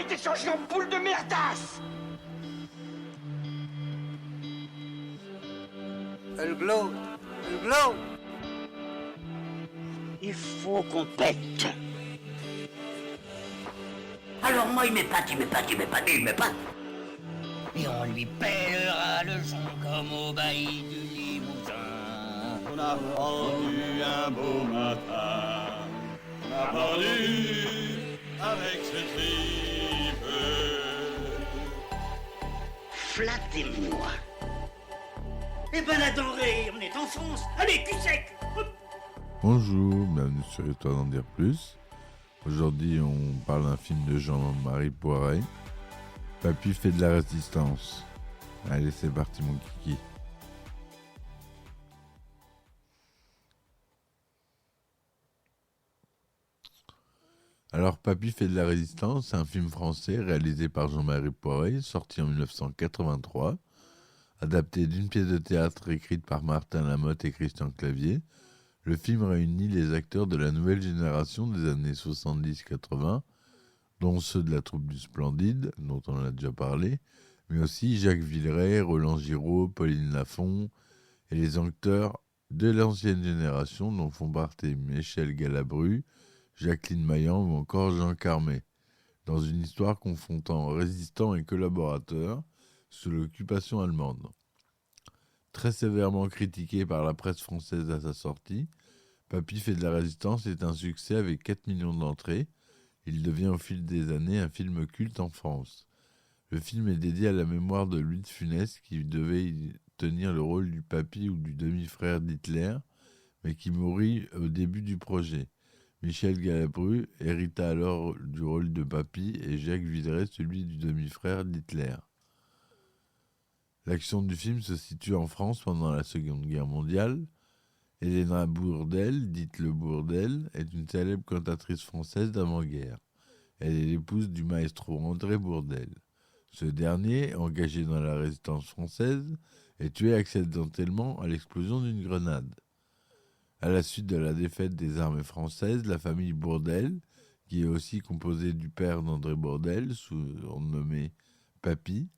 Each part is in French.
été changé en boule de merdasse. Elle glow. Elle glow. Il faut qu'on pète. Alors moi, il m'épate. Et on lui pèlera le son comme au bailli du Limousin. On a pendu un beau matin, on a pendu avec ce tripe. Flattez-moi. Eh ben la denrée, on est en France. Allez, cul sec. Bonjour, bienvenue sur Histoire d'en dire plus. Aujourd'hui, on parle d'un film de Jean-Marie Poiret. Papy fait de la résistance. Allez, c'est parti mon kiki. Alors, Papy fait de la résistance, c'est un film français réalisé par Jean-Marie Poiret, sorti en 1983, adapté d'une pièce de théâtre écrite par Martin Lamotte et Christian Clavier. Le film réunit les acteurs de la nouvelle génération des années 70-80, dont ceux de la troupe du Splendide, dont on a déjà parlé, mais aussi Jacques Villeray, Roland Giraud, Pauline Lafont, et les acteurs de l'ancienne génération, dont font partie Michel Galabru, Jacqueline Maillan ou encore Jean Carmet, dans une histoire confrontant résistants et collaborateurs sous l'occupation allemande. Très sévèrement critiqué par la presse française à sa sortie, Papy fait de la résistance est un succès avec 4 millions d'entrées. Il devient au fil des années un film culte en France. Le film est dédié à la mémoire de Louis de Funès qui devait y tenir le rôle du papy ou du demi-frère d'Hitler, mais qui mourut au début du projet. Michel Galabru hérita alors du rôle de papy et Jacques Villeray celui du demi-frère d'Hitler. L'action du film se situe en France pendant la Seconde Guerre mondiale. Elena Bourdelle, dite Le Bourdelle, est une célèbre cantatrice française d'avant-guerre. Elle est l'épouse du maestro André Bourdelle. Ce dernier, engagé dans la résistance française, est tué accidentellement à l'explosion d'une grenade. À la suite de la défaite des armées françaises, la famille Bourdelle, qui est aussi composée du père d'André Bourdelle, surnommé Papy,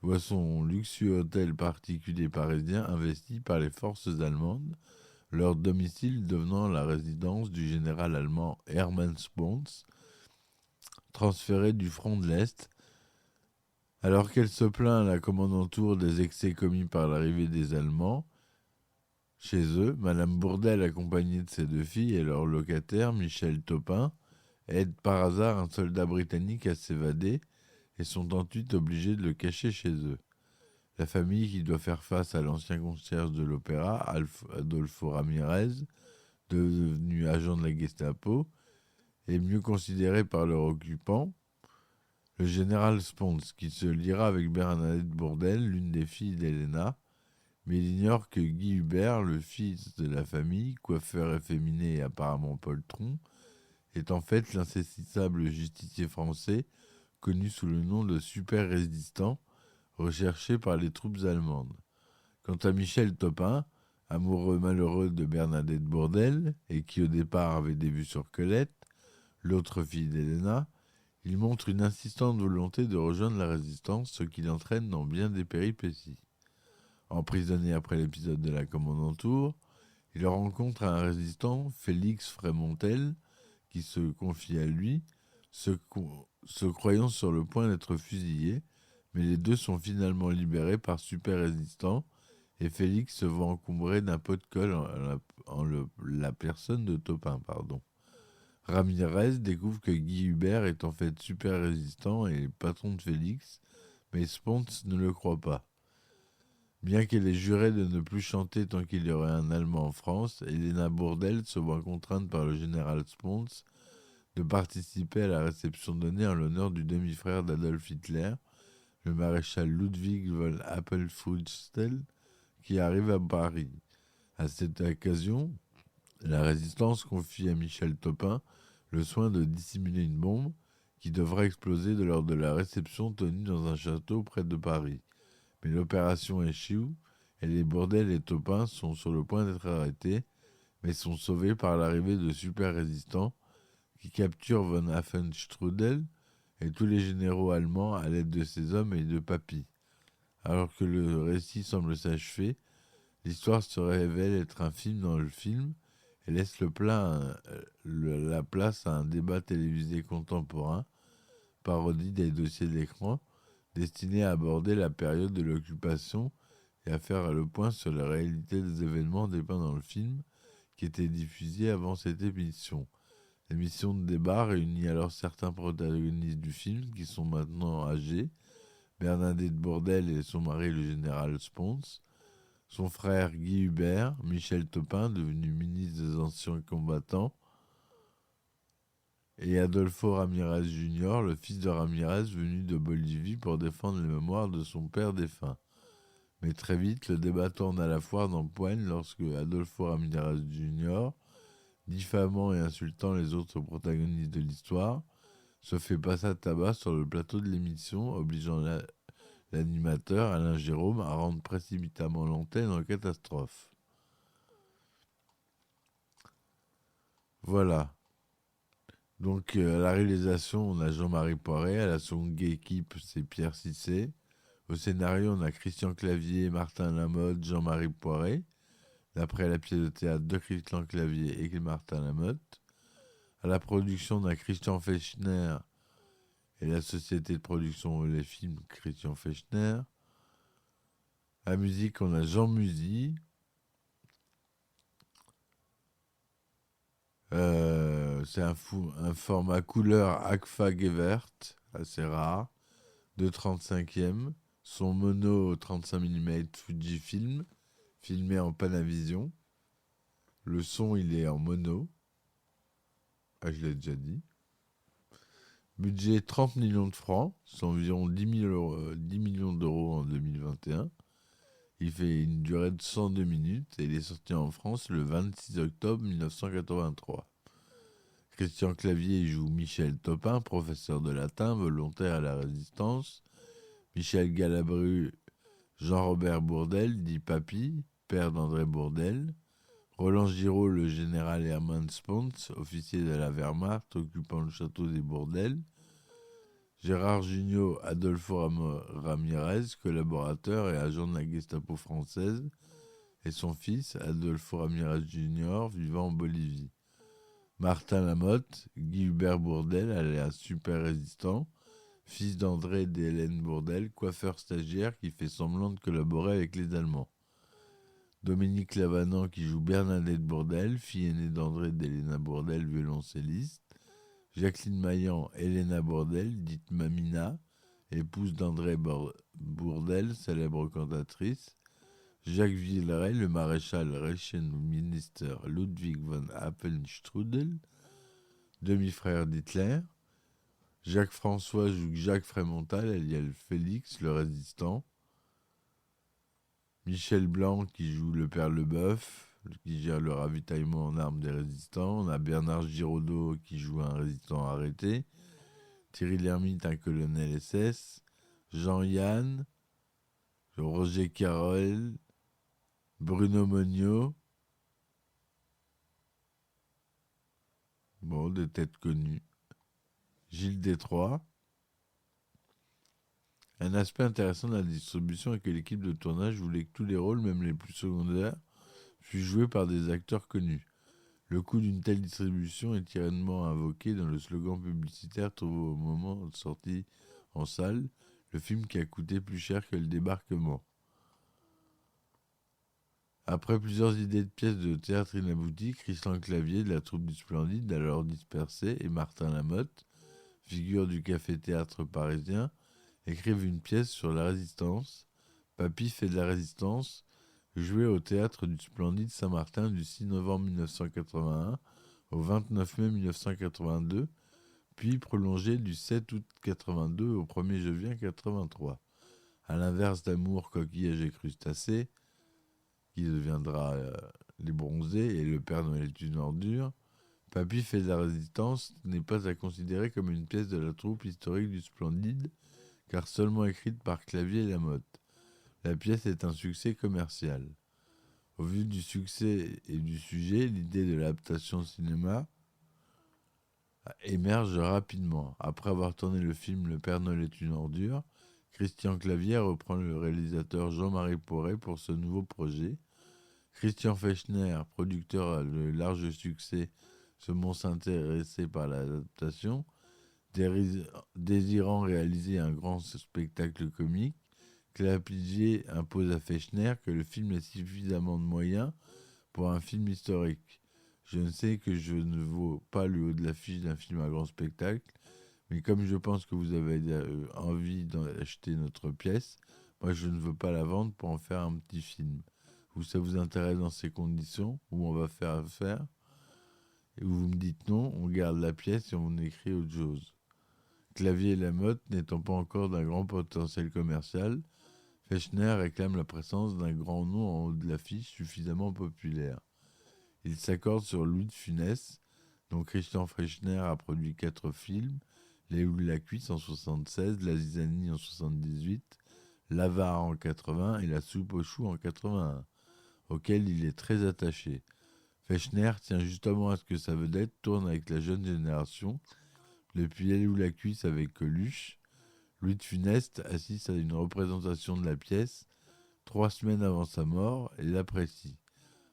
voit son luxueux hôtel particulier parisien investi par les forces allemandes, leur domicile devenant la résidence du général allemand Hermann Spons, transféré du front de l'Est. Alors qu'elle se plaint à la commandanture des excès commis par l'arrivée des Allemands chez eux, Madame Bourdelle, accompagnée de ses 2 filles et leur locataire, Michel Topin, aide par hasard un soldat britannique à s'évader et sont ensuite obligés de le cacher chez eux. La famille qui doit faire face à l'ancien concierge de l'opéra, Adolfo Ramirez, devenu agent de la Gestapo, est mieux considérée par leur occupant, le général Spons, qui se liera avec Bernadette Bourdelle, l'une des filles d'Elena, mais il ignore que Guy Hubert, le fils de la famille, coiffeur efféminé et apparemment poltron, est en fait l'insaisissable justicier français, connu sous le nom de super résistant, recherché par les troupes allemandes. Quant à Michel Topin, amoureux malheureux de Bernadette Bourdelle, et qui au départ avait des vues sur Colette, l'autre fille d'Elena, il montre une insistante volonté de rejoindre la résistance, ce qui l'entraîne dans bien des péripéties. Emprisonné après l'épisode de la commandanture, il rencontre un résistant, Félix Frémontel, qui se confie à lui, se croyant sur le point d'être fusillé, mais les deux sont finalement libérés par super résistant et Félix se voit encombré d'un pot de colle en la personne de Topin. Ramirez découvre que Guy Hubert est en fait super résistant et patron de Félix, mais Spons ne le croit pas. Bien qu'elle ait juré de ne plus chanter tant qu'il y aurait un Allemand en France, Elena Bourdelle se voit contrainte par le général Spons de participer à la réception donnée en l'honneur du demi-frère d'Adolf Hitler, le maréchal Ludwig von Appelfussel, qui arrive à Paris. À cette occasion, la résistance confie à Michel Topin le soin de dissimuler une bombe qui devrait exploser lors de la réception tenue dans un château près de Paris. Mais l'opération échoue et les Bourdelle et Topin sont sur le point d'être arrêtés, mais sont sauvés par l'arrivée de super résistants qui capturent von Affenstrudel et tous les généraux allemands à l'aide de ces hommes et de Papy. Alors que le récit semble s'achever, l'histoire se révèle être un film dans le film et laisse la place à un débat télévisé contemporain, parodie des dossiers d'écran, destiné à aborder la période de l'occupation et à faire le point sur la réalité des événements dépeints dans le film, qui était diffusé avant cette émission. L'émission de débat réunit alors certains protagonistes du film qui sont maintenant âgés, Bernadette Bourdelle et son mari le général Spons, son frère Guy Hubert, Michel Topin, devenu ministre des Anciens Combattants, et Adolfo Ramirez Jr., le fils de Ramirez venu de Bolivie pour défendre les mémoires de son père défunt. Mais très vite, le débat tourne à la foire d'empoigne lorsque Adolfo Ramirez Jr., diffamant et insultant les autres protagonistes de l'histoire, se fait passer à tabac sur le plateau de l'émission, obligeant l'animateur Alain Jérôme à rendre précipitamment l'antenne en catastrophe. Voilà. Donc à la réalisation, on a Jean-Marie Poiret, à la seconde équipe, c'est Pierre Cissé. Au scénario, on a Christian Clavier, Martin Lamotte, Jean-Marie Poiret, d'après la pièce de théâtre de Christian Clavier et Martin Lamotte. À la production, on a Christian Fechner et la société de production Les Films Christian Fechner. À la musique, on a Jean Musy. C'est un format couleur Agfa Gewert, assez rare, de 35e. Son mono 35 mm Fujifilm, filmé en Panavision. Le son, il est en mono. Ah, je l'ai déjà dit. Budget 30 millions de francs, c'est environ 10 millions d'euros en 2021. Il fait une durée de 102 minutes et il est sorti en France le 26 octobre 1983. Christian Clavier joue Michel Topin, professeur de latin, volontaire à la Résistance. Michel Galabru, Jean-Robert Bourdelle, dit Papy, père d'André Bourdelle. Roland Giraud, le général Hermann Spons, officier de la Wehrmacht, occupant le château des Bourdelles. Gérard Jugnot, Adolfo Ramirez, collaborateur et agent de la Gestapo française, et son fils, Adolfo Ramirez Jr., vivant en Bolivie. Martin Lamotte, Guy Hubert Bourdelle, alias super résistant, fils d'André et d'Hélène Bourdelle, coiffeur stagiaire qui fait semblant de collaborer avec les Allemands. Dominique Lavanant qui joue Bernadette Bourdelle, fille aînée d'André et d'Héléna Bourdelle, violoncelliste. Jacqueline Maillan, Héléna Bourdelle, dite Mamina, épouse d'André Bourdelle, célèbre cantatrice. Jacques Villeray, le maréchal Rechenminister Ludwig von Appenstrudel, demi-frère d'Hitler. Jacques François joue Jacques Frémontal, alias Félix, le résistant. Michel Blanc qui joue le père Leboeuf, qui gère le ravitaillement en armes des résistants. On a Bernard Giraudot qui joue un résistant arrêté. Thierry Lhermitte, un colonel SS. Jean-Yann, Roger Carrel, Bruno Monio. Bon, des têtes connues. Gilles Détroit. Un aspect intéressant de la distribution est que l'équipe de tournage voulait que tous les rôles, même les plus secondaires, fussent joués par des acteurs connus. Le coût d'une telle distribution est tyrannement invoqué dans le slogan publicitaire trouvé au moment de sortie en salle, le film qui a coûté plus cher que le débarquement. Après plusieurs idées de pièces de théâtre inabouties, Christian Clavier de la troupe du Splendide, alors dispersée, et Martin Lamotte, figure du café-théâtre parisien, écrivent une pièce sur la résistance. Papy fait de la résistance, jouée au théâtre du Splendide Saint-Martin du 6 novembre 1981 au 29 mai 1982, puis prolongée du 7 août 82 au 1er juin 83. À l'inverse d'Amour, Coquillage et Crustacés, qui deviendra Les Bronzés et Le Père Noël est une ordure, Papy fait de la résistance n'est pas à considérer comme une pièce de la troupe historique du Splendide, car seulement écrite par Clavier et Lamotte. La pièce est un succès commercial. Au vu du succès et du sujet, l'idée de l'adaptation au cinéma émerge rapidement. Après avoir tourné le film Le Père Noël est une ordure, Christian Clavier reprend le réalisateur Jean-Marie Poiret pour ce nouveau projet. Christian Fechner, producteur de large succès, se montre intéressé par l'adaptation, désirant réaliser un grand spectacle comique. Clavier impose à Fechner que le film ait suffisamment de moyens pour un film historique. Je ne sais que je ne vaux pas le haut de l'affiche d'un film à grand spectacle, mais comme je pense que vous avez envie d'acheter notre pièce, moi je ne veux pas la vendre pour en faire un petit film. Ou ça vous intéresse dans ces conditions, où on va faire affaire, et où vous me dites non, on garde la pièce et on écrit autre chose. Clavier et Lamotte n'étant pas encore d'un grand potentiel commercial, Fechner réclame la présence d'un grand nom en haut de l'affiche suffisamment populaire. Il s'accorde sur Louis de Funès, dont Christian Fechner a produit 4 films, Les Loups de la Cuisse en 1976, La Zizanie en 1978, L'Avare en 1980 et La Soupe aux choux en 1981, auquel il est très attaché. Fechner tient justement à ce que sa vedette tourne avec la jeune génération. Depuis Les Loups de la Cuisse avec Coluche, Louis de Funès assiste à une représentation de la pièce 3 semaines avant sa mort et l'apprécie.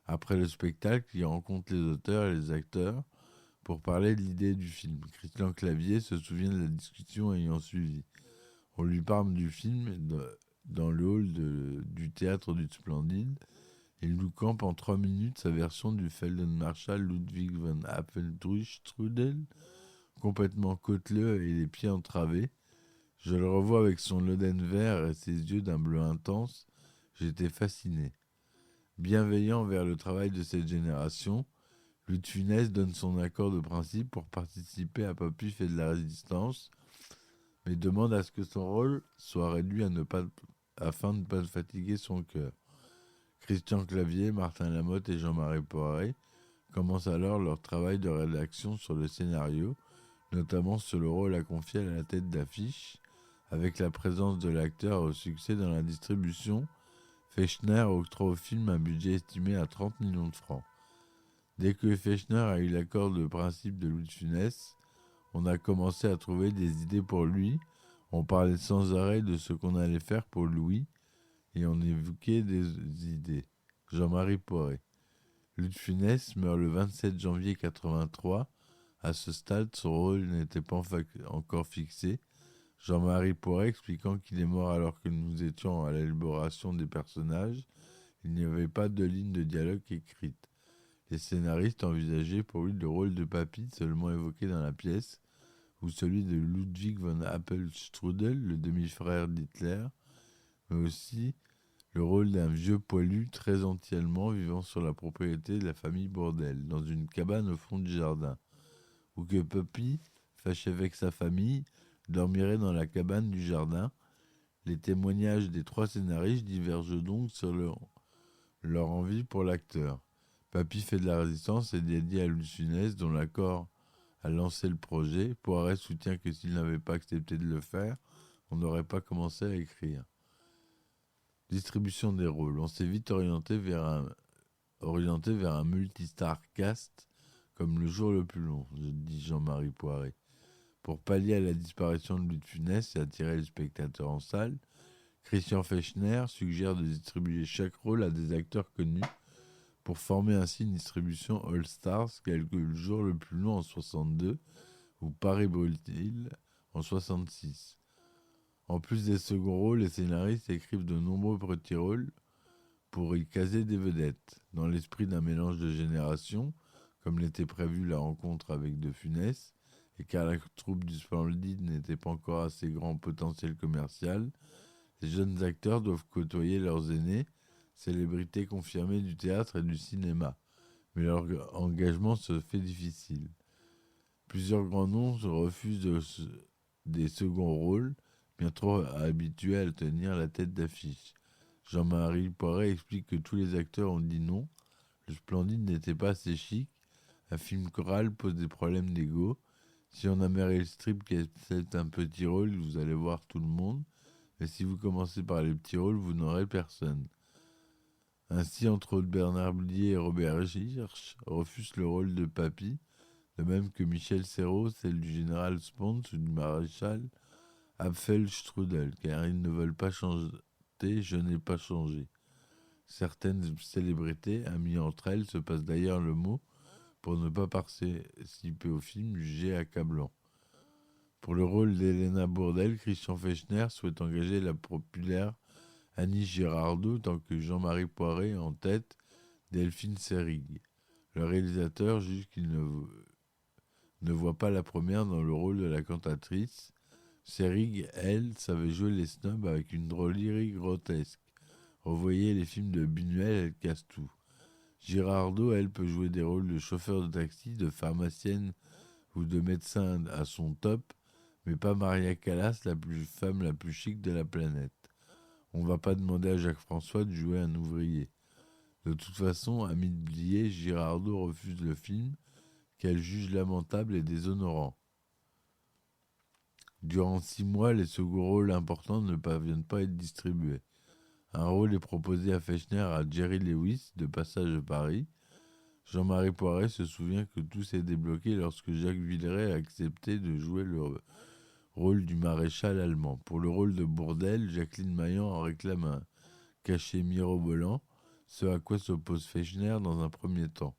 Après le spectacle, il rencontre les auteurs et les acteurs pour parler de l'idée du film. Christian Clavier se souvient de la discussion ayant suivi. On lui parle du film dans le hall du théâtre du Splendide. Il nous campe en 3 minutes sa version du Feldmarschall Ludwig von Apfeltrudel, complètement côteleux et les pieds entravés. Je le revois avec son loden vert et ses yeux d'un bleu intense. J'étais fasciné. Bienveillant vers le travail de cette génération, Louis de Funès donne son accord de principe pour participer à Papy fait de la résistance, mais demande à ce que son rôle soit réduit afin de ne pas fatiguer son cœur. Christian Clavier, Martin Lamotte et Jean-Marie Poiret commencent alors leur travail de rédaction sur le scénario, notamment sur le rôle à confier à la tête d'affiche, avec la présence de l'acteur au succès dans la distribution. Fechner octroie au film un budget estimé à 30 millions de francs. Dès que Fechner a eu l'accord de principe de Louis de Funès, on a commencé à trouver des idées pour lui. On parlait sans arrêt de ce qu'on allait faire pour Louis et on évoquait des idées. Jean-Marie Poiret. Louis de Funès meurt le 27 janvier 1983. À ce stade, son rôle n'était pas encore fixé. Jean-Marie Poiret expliquant qu'il est mort alors que nous étions à l'élaboration des personnages. Il n'y avait pas de ligne de dialogue écrite. Les scénaristes envisageaient pour lui le rôle de Papy seulement évoqué dans la pièce, ou celui de Ludwig von Apfelstrudel, le demi-frère d'Hitler, mais aussi le rôle d'un vieux poilu très anti-allemand vivant sur la propriété de la famille Bourdelle, dans une cabane au fond du jardin, ou que Papy, fâché avec sa famille, dormirait dans la cabane du jardin. Les témoignages des 3 scénaristes divergent donc sur leur envie pour l'acteur. Papy fait de la résistance est dédié à Louis de Funès, dont l'accord a lancé le projet. Poiret soutient que s'il n'avait pas accepté de le faire, on n'aurait pas commencé à écrire. Distribution des rôles. On s'est vite orienté vers un multistar cast comme Le Jour le plus long, dit Jean-Marie Poiret. Pour pallier à la disparition de Louis de Funès et attirer les spectateurs en salle, Christian Fechner suggère de distribuer chaque rôle à des acteurs connus pour former ainsi une distribution All Stars, telle que Le Jour le plus long en 1962 ou Paris-Brûle-t-il en 1966. En plus des seconds rôles, les scénaristes écrivent de nombreux petits rôles pour y caser des vedettes. Dans l'esprit d'un mélange de générations, comme l'était prévu la rencontre avec De Funès, et car la troupe du Splendide n'était pas encore assez grand potentiel commercial, les jeunes acteurs doivent côtoyer leurs aînés, célébrités confirmées du théâtre et du cinéma. Mais leur engagement se fait difficile. Plusieurs grands noms se refusent des seconds rôles, bien trop habitués à tenir la tête d'affiche. Jean-Marie Poiret explique que tous les acteurs ont dit non. Le Splendide n'était pas assez chic. Un film choral pose des problèmes d'ego. Si on a Meryl Streep qui accepte un petit rôle, vous allez voir tout le monde. Mais si vous commencez par les petits rôles, vous n'aurez personne. Ainsi, entre autres, Bernard Blier et Robert Hirsch refusent le rôle de Papy, de même que Michel Serrault, celle du général Spons ou du maréchal Apfelstrudel, car ils ne veulent pas changer, je n'ai pas changé. Certaines célébrités, amies entre elles, se passent d'ailleurs le mot pour ne pas participer au film jugé accablant. Pour le rôle d'Helena Bourdelle, Christian Fechner souhaite engager la populaire Annie Girardot tant que Jean-Marie Poiret en tête Delphine Seyrig. Le réalisateur juge qu'il ne voit pas la première dans le rôle de la cantatrice. Seyrig, elle, savait jouer les snobs avec une drôlerie grotesque. Revoyez les films de Buñuel, elle casse tout. Girardot, elle, peut jouer des rôles de chauffeur de taxi, de pharmacienne ou de médecin à son top, mais pas Maria Callas, femme la plus chic de la planète. On va pas demander à Jacques François de jouer un ouvrier. De toute façon, à Blier, Girardot refuse le film, qu'elle juge lamentable et déshonorant. Durant 6 mois, les seconds rôles importants ne parviennent pas à être distribués. Un rôle est proposé à Fechner à Jerry Lewis, de passage à Paris. Jean-Marie Poiret se souvient que tout s'est débloqué lorsque Jacques Villeray a accepté de jouer le rôle du maréchal allemand. Pour le rôle de Bourdelle, Jacqueline Maillan en réclame un cachet mirobolant, ce à quoi s'oppose Fechner dans un premier temps.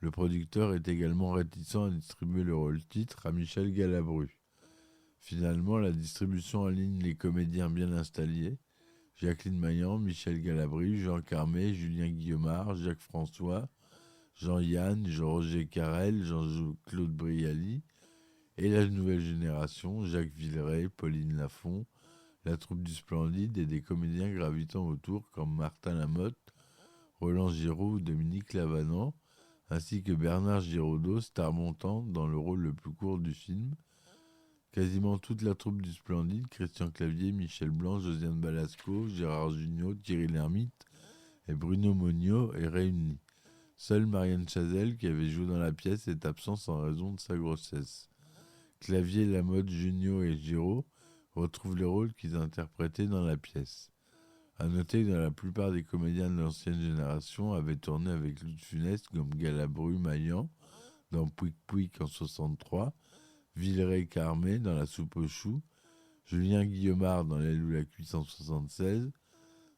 Le producteur est également réticent à distribuer le rôle titre à Michel Galabru. Finalement, la distribution aligne les comédiens bien installés, Jacqueline Maillan, Michel Galabru, Jean Carmé, Julien Guillemard, Jacques François, Jean-Yann, Jean-Roger Carrel, Jean-Claude Brialy, et la nouvelle génération, Jacques Villeray, Pauline Lafont, la troupe du Splendide et des comédiens gravitant autour comme Martin Lamotte, Roland Giraud ou Dominique Lavanant, ainsi que Bernard Giraudot, star montante dans le rôle le plus court du film. Quasiment toute la troupe du Splendide, Christian Clavier, Michel Blanc, Josiane Balasco, Gérard Jugnot, Thierry Lhermitte et Bruno Monio est réunie. Seule Marianne Chazelle, qui avait joué dans la pièce, est absente en raison de sa grossesse. Clavier, Lamotte, Jugnot et Giraud retrouvent les rôles qu'ils interprétaient dans la pièce. À noter que la plupart des comédiens de l'ancienne génération avaient tourné avec Louis de Funès comme Galabru, Maillan dans Pouic Pouic en 63, Villeray Carmé dans La soupe aux choux, Julien Guillemard dans L'aile ou la cuisse en 76,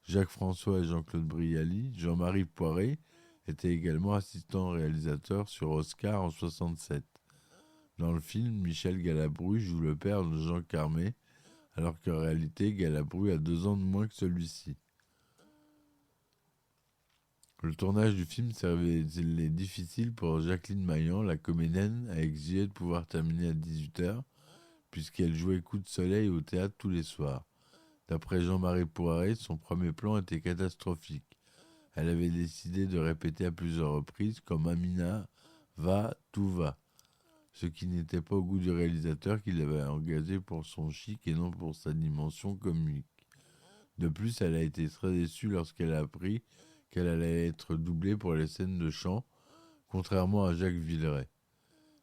Jacques François et Jean-Claude Brialy, Jean-Marie Poiret était également assistant réalisateur sur Oscar en 67. Dans le film, Michel Galabru joue le père de Jean Carmé, alors qu'en réalité, Galabru a 2 ans de moins que celui-ci. Le tournage du film s'est révélé difficile pour Jacqueline Maillan, la comédienne, a exigé de pouvoir terminer à 18h, puisqu'elle jouait Coup de soleil au théâtre tous les soirs. D'après Jean-Marie Poiret, son premier plan était catastrophique. Elle avait décidé de répéter à plusieurs reprises comme Amina, va, tout va. Ce qui n'était pas au goût du réalisateur qui l'avait engagé pour son chic et non pour sa dimension comique. De plus, elle a été très déçue lorsqu'elle a appris qu'elle allait être doublée pour les scènes de chant, contrairement à Jacques Villeray.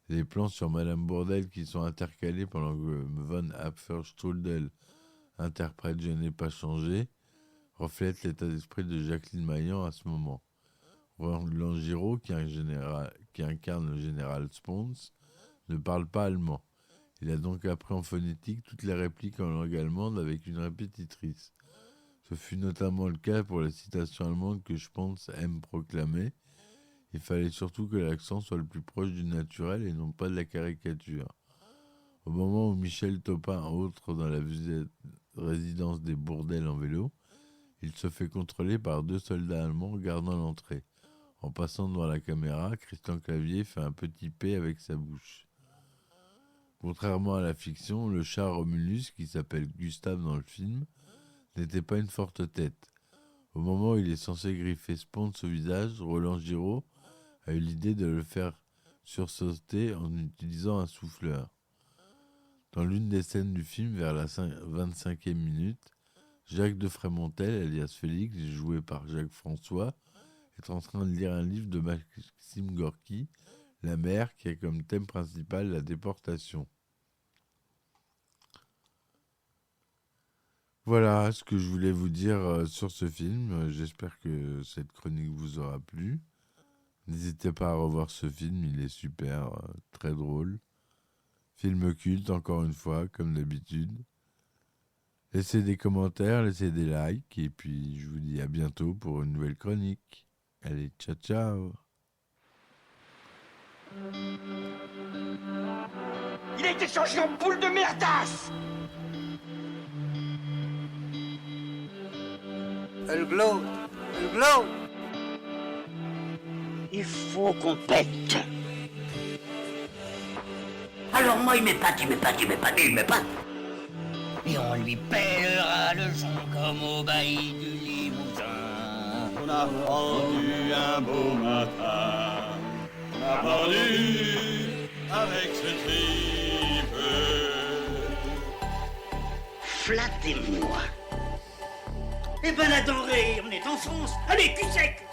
Les plans sur Madame Bourdelle qui sont intercalés pendant que Von Apfelstrudel interprète Je n'ai pas changé reflètent l'état d'esprit de Jacqueline Maillan à ce moment. Roland Giraud, qui incarne le général Spons, ne parle pas allemand. Il a donc appris en phonétique toutes les répliques en langue allemande avec une répétitrice. Ce fut notamment le cas pour la citation allemande que Spons aime proclamer. Il fallait surtout que l'accent soit le plus proche du naturel et non pas de la caricature. Au moment où Michel Topin entre dans la résidence des Bourdelles en vélo, il se fait contrôler par 2 soldats allemands gardant l'entrée. En passant devant la caméra, Christian Clavier fait un petit P avec sa bouche. Contrairement à la fiction, le chat Romulus, qui s'appelle Gustave dans le film, n'était pas une forte tête. Au moment où il est censé griffer Spons au visage, Roland Giraud a eu l'idée de le faire sursauter en utilisant un souffleur. Dans l'une des scènes du film, vers la 25e minute, Jacques de Frémontel, alias Félix, joué par Jacques François, est en train de lire un livre de Maxime Gorky, La mer, qui a comme thème principal la déportation. Voilà ce que je voulais vous dire sur ce film. J'espère que cette chronique vous aura plu. N'hésitez pas à revoir ce film, il est super, très drôle. Film culte, encore une fois, comme d'habitude. Laissez des commentaires, laissez des likes, et puis je vous dis à bientôt pour une nouvelle chronique. Allez, ciao ciao. Il a été changé en boule de merdasse. Elle glow. Elle glow. Il faut qu'on pète. Alors moi, il m'épate. Et on lui pèlera le son comme au bailli du Limousin. On a fendu un beau matin, on a pendu avec ses tripes. Flattez-moi. Eh ben la denrée, on est en France. Allez, cul sec.